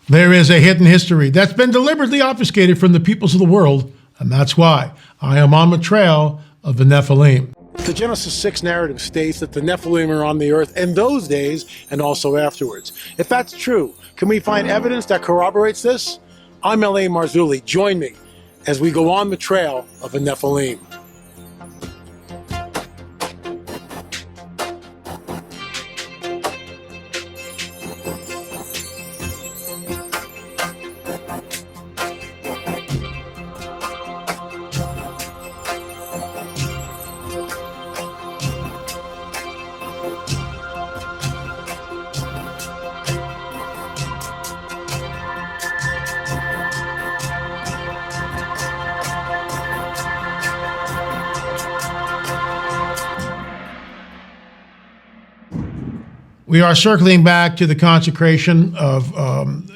There is a hidden history that's been deliberately obfuscated from the peoples of the world, and that's why I am on the trail of the Nephilim. The Genesis 6 narrative states that the Nephilim are on the earth in those days and also afterwards. If that's true, can we find evidence that corroborates this? I'm L.A. Marzulli. Join me as we go on the trail of the Nephilim. We are circling back to the consecration of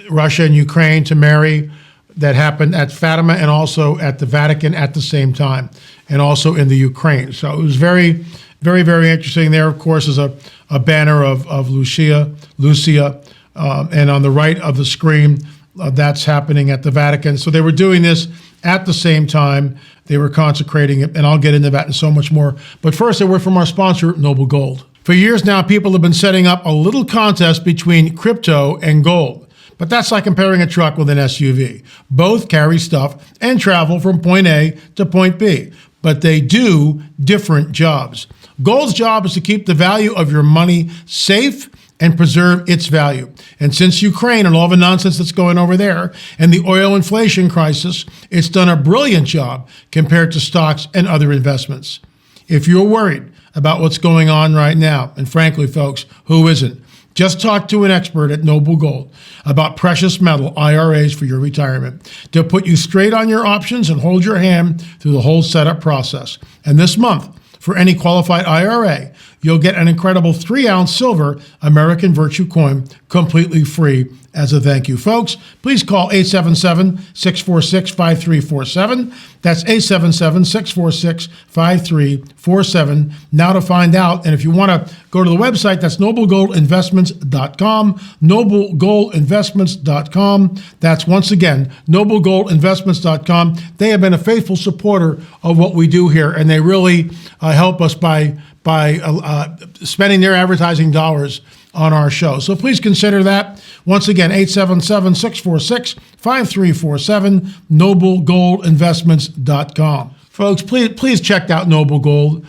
Russia and Ukraine to Mary that happened at Fatima and also at the Vatican at the same time, and also in the Ukraine. So it was very, very, very interesting. There, of course, is a banner of Lucia, and on the right of the screen, that's happening at the Vatican. So they were doing this at the same time. They were consecrating it, and I'll get into that and so much more. But first, a word from our sponsor, Noble Gold. For years now, people have been setting up a little contest between crypto and gold. But that's like comparing a truck with an SUV. Both carry stuff and travel from point A to point B, but they do different jobs. Gold's job is to keep the value of your money safe and preserve its value. And since Ukraine and all the nonsense that's going over there and the oil inflation crisis, it's done a brilliant job compared to stocks and other investments. If you're worried about what's going on right now, and frankly, folks, who isn't? Just talk to an expert at Noble Gold about precious metal IRAs for your retirement. They'll put you straight on your options and hold your hand through the whole setup process. And this month, for any qualified IRA, you'll get an incredible 3-ounce silver American Virtue coin completely free as a thank you. Folks, please call 877-646-5347. That's 877-646-5347 now to find out. And if you want to go to the website, that's noblegoldinvestments.com, noblegoldinvestments.com. That's once again, noblegoldinvestments.com. They have been a faithful supporter of what we do here, and they really help us by spending their advertising dollars on our show. So please consider that. Once again, 877-646-5347, noblegoldinvestments.com. Folks, please check out Noble Gold.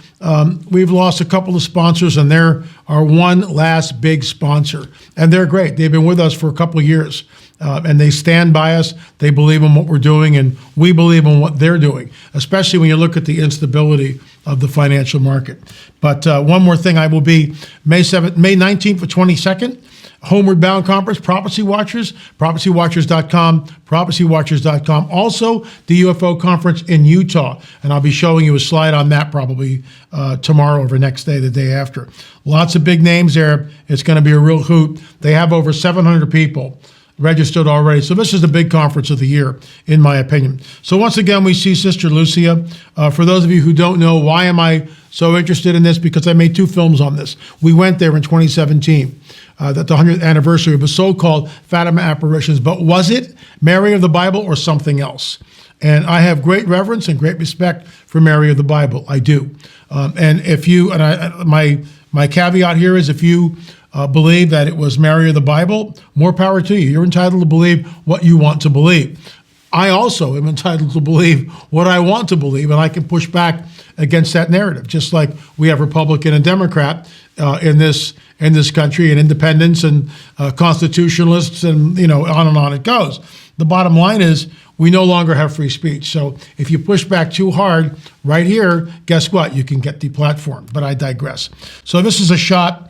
We've lost a couple of sponsors, and they're our one last big sponsor. And they're great. They've been with us for a couple of years, and they stand by us. They believe in what we're doing, and we believe in what they're doing, especially when you look at the instability of the financial market. But one more thing, I will be May 19th to 22nd, Homeward Bound Conference, Prophecy Watchers, prophecywatchers.com, prophecywatchers.com. Also, the UFO Conference in Utah, and I'll be showing you a slide on that probably tomorrow or next day, the day after. Lots of big names there. It's going to be a real hoot. They have over 700 people registered already. So this is the big conference of the year, in my opinion. So once again, we see Sister Lucia. For those of you who don't know, why am I so interested in this? Because I made 2 films on this. We went there in 2017, at the 100th anniversary of the so-called Fatima apparitions. But was it Mary of the Bible or something else? And I have great reverence and great respect for Mary of the Bible. I do. And if you, my caveat here is if you believe that it was Mary of the Bible, more power to you. You're entitled to believe what you want to believe. I also am entitled to believe what I want to believe, and I can push back against that narrative, just like we have Republican and Democrat in this country, and independents and constitutionalists, and on it goes. The bottom line is we no longer have free speech. So if you push back too hard right here, guess what? You can get deplatformed. But I digress. So this is a shot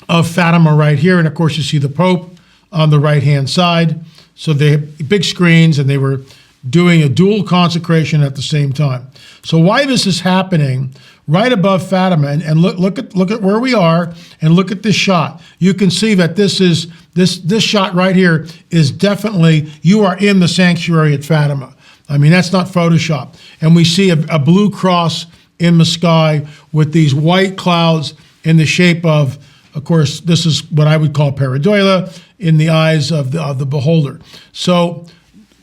of Fatima right here, and of course you see the Pope on the right-hand side. So they have big screens, and they were doing a dual consecration at the same time. So why this is happening right above Fatima, and look at where we are, and look at this shot. You can see that this shot right here is definitely, you are in the sanctuary at Fatima. I mean, that's not Photoshop. And we see a blue cross in the sky with these white clouds in the shape of course, this is what I would call pareidolia. in the eyes of the beholder. So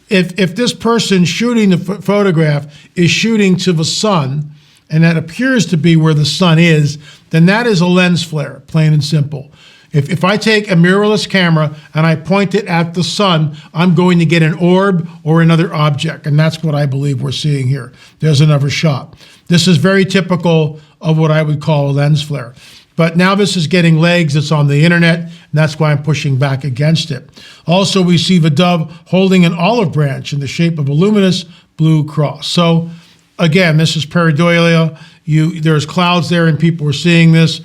if this person shooting the photograph is shooting to the sun, and that appears to be where the sun is, then that is a lens flare, plain and simple. If I take a mirrorless camera and I point it at the sun, I'm going to get an orb or another object, and that's what I believe we're seeing here. There's another shot. This is very typical of what I would call a lens flare. But now this is getting legs. It's on the internet, and that's why I'm pushing back against it. Also, we see the dove holding an olive branch in the shape of a luminous blue cross. So again, this is pareidolia. There's clouds there, and people are seeing this.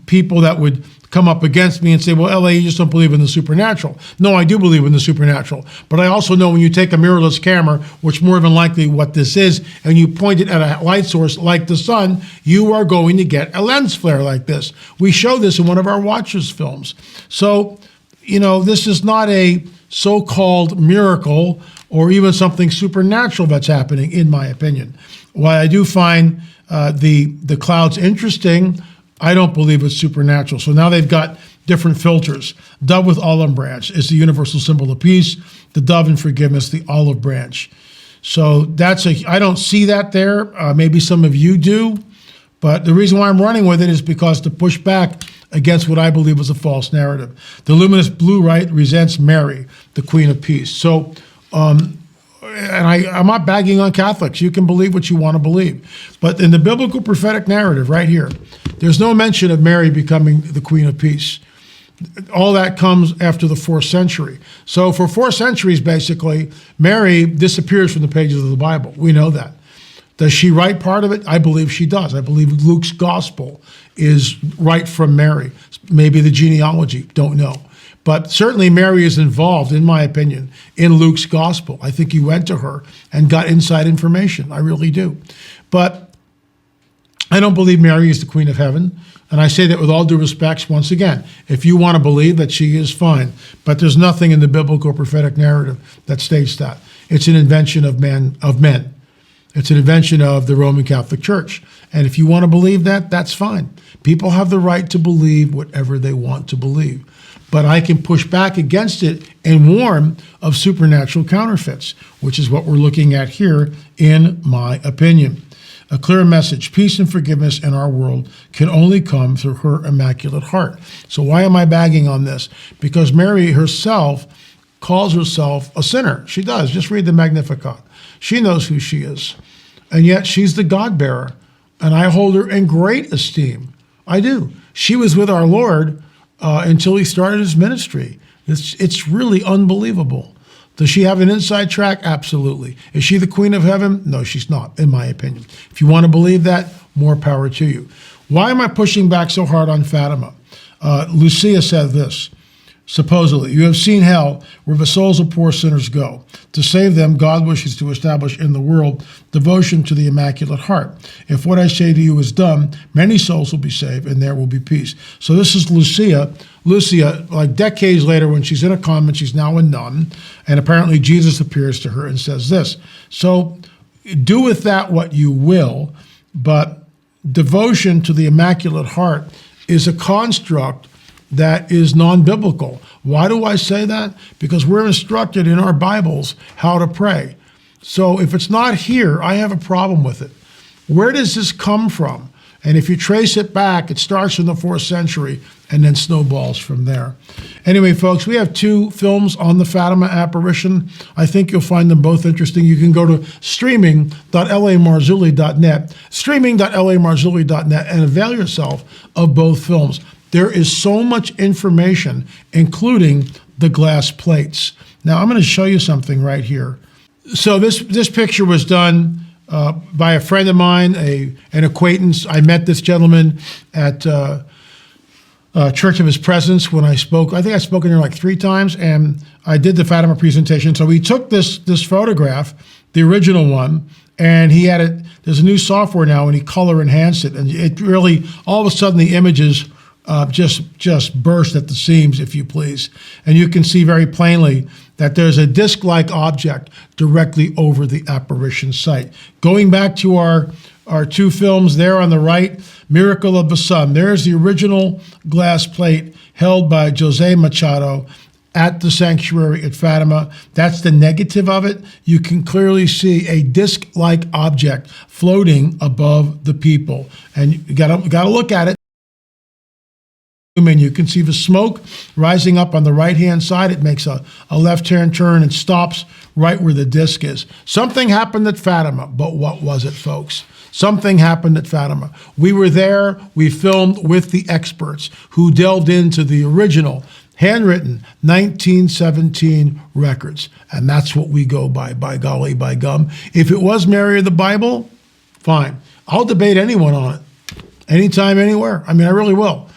People that would come up against me and say, well, L.A., you just don't believe in the supernatural. No, I do believe in the supernatural. But I also know when you take a mirrorless camera, which more than likely what this is, and you point it at a light source like the sun, you are going to get a lens flare like this. We show this in one of our Watchers films. So, this is not a so-called miracle or even something supernatural that's happening, in my opinion. While I do find the clouds interesting, I don't believe it's supernatural. So now they've got different filters. Dove with olive branch is the universal symbol of peace. The dove in forgiveness, the olive branch. So I don't see that there. Maybe some of you do. But the reason why I'm running with it is because to push back against what I believe was a false narrative. The luminous blue light represents Mary, the Queen of Peace. So, and I'm not bagging on Catholics. You can believe what you want to believe. But in the biblical prophetic narrative right here, there's no mention of Mary becoming the Queen of Peace. All that comes after the 4th century. So for 4 centuries, basically, Mary disappears from the pages of the Bible. We know that. Does she write part of it? I believe she does. I believe Luke's gospel is right from Mary. Maybe the genealogy, don't know. But certainly Mary is involved, in my opinion, in Luke's gospel. I think he went to her and got inside information. I really do. But I don't believe Mary is the Queen of Heaven. And I say that with all due respect, once again. If you want to believe that, she is fine. But there's nothing in the biblical prophetic narrative that states that. It's an invention of men. It's an invention of the Roman Catholic Church. And if you want to believe that, that's fine. People have the right to believe whatever they want to believe. But I can push back against it and warn of supernatural counterfeits, which is what we're looking at here, in my opinion. A clear message, peace and forgiveness in our world can only come through her immaculate heart. So why am I bagging on this? Because Mary herself calls herself a sinner. She does. Just read the Magnificat. She knows who she is. And yet she's the God-bearer. And I hold her in great esteem. I do. She was with our Lord until he started his ministry. It's really unbelievable. Does she have an inside track? Absolutely. Is she the Queen of Heaven? No, she's not, in my opinion. If you want to believe that, more power to you. Why am I pushing back so hard on Fatima? Lucia said this, supposedly, you have seen hell where the souls of poor sinners go. To save them, God wishes to establish in the world devotion to the Immaculate Heart. If what I say to you is done, many souls will be saved and there will be peace. So this is Lucia. Lucia, like decades later, when she's in a convent, she's now a nun, and apparently Jesus appears to her and says this. So do with that what you will, but devotion to the Immaculate Heart is a construct that is non-biblical. Why do I say that? Because we're instructed in our Bibles how to pray. So if it's not here, I have a problem with it. Where does this come from? And if you trace it back, it starts in the 4th century and then snowballs from there. Anyway, folks, we have 2 films on the Fatima apparition. I think you'll find them both interesting. You can go to streaming.lamarzulli.net, streaming.lamarzulli.net, and avail yourself of both films. There is so much information, including the glass plates. Now, I'm going to show you something right here. So this picture was done by a friend of mine, an acquaintance. I met this gentleman at Church of His Presence when I spoke. I think I spoke in there like 3 times, and I did the Fatima presentation. So he took this photograph, the original one, and he had it. There's a new software now, and he color enhanced it, and it really, all of a sudden, the images just burst at the seams, if you please. And you can see very plainly that there's a disc-like object directly over the apparition site. Going back to our 2 films there on the right, Miracle of the Sun. There's the original glass plate held by Jose Machado at the sanctuary at Fatima. That's the negative of it. You can clearly see a disc-like object floating above the people. And you gotta look at it. And you can see the smoke rising up on the right-hand side. It makes a left-hand turn and stops right where the disc is. Something happened at Fatima, but what was it, folks? Something happened at Fatima. We were there. We filmed with the experts who delved into the original handwritten 1917 records. And that's what we go by golly, by gum. If it was Mary of the Bible, fine. I'll debate anyone on it. Anytime, anywhere. I mean, I really will.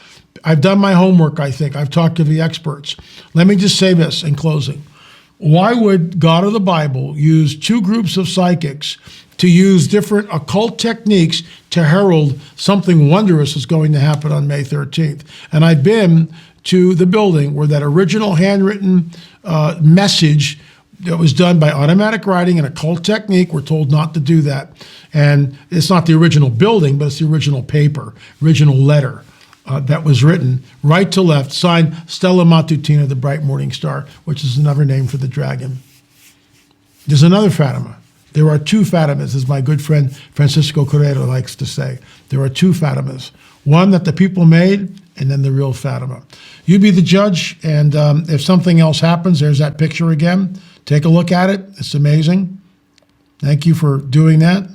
I've done my homework, I think. I've talked to the experts. Let me just say this in closing. Why would God of the Bible use two groups of psychics to use different occult techniques to herald something wondrous is going to happen on May 13th? And I've been to the building where that original handwritten message that was done by automatic writing and occult technique, we're told not to do that. And it's not the original building, but it's the original paper, original letter. That was written right to left, signed Stella Matutina, the bright morning star, which is another name for the dragon. There's another Fatima. There are two Fatimas, as my good friend Francisco Correa likes to say. There are two Fatimas, one that the people made, and then the real Fatima. You be the judge, and if something else happens, there's that picture again. Take a look at it. It's amazing. Thank you for doing that.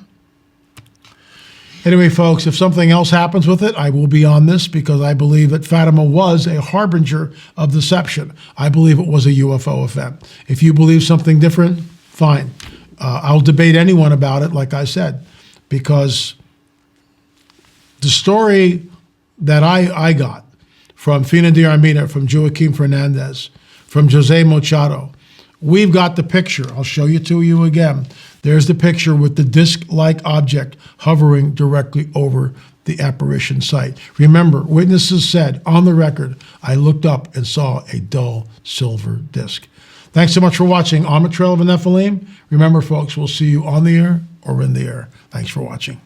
Anyway, folks, if something else happens with it, I will be on this because I believe that Fatima was a harbinger of deception. I believe it was a UFO event. If you believe something different, fine. I'll debate anyone about it, like I said, because the story that I got from Fina de Armida, from Joaquin Fernandez, from Jose Machado, we've got the picture. I'll show it to you again. There's the picture with the disc-like object hovering directly over the apparition site. Remember, witnesses said on the record, I looked up and saw a dull silver disc. Thanks so much for watching On the Trail of the Nephilim. Remember, folks, we'll see you on the air or in the air. Thanks for watching.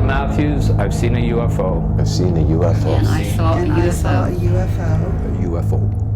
Matthews, I've seen a UFO. I've seen a UFO. And I saw a UFO. A UFO.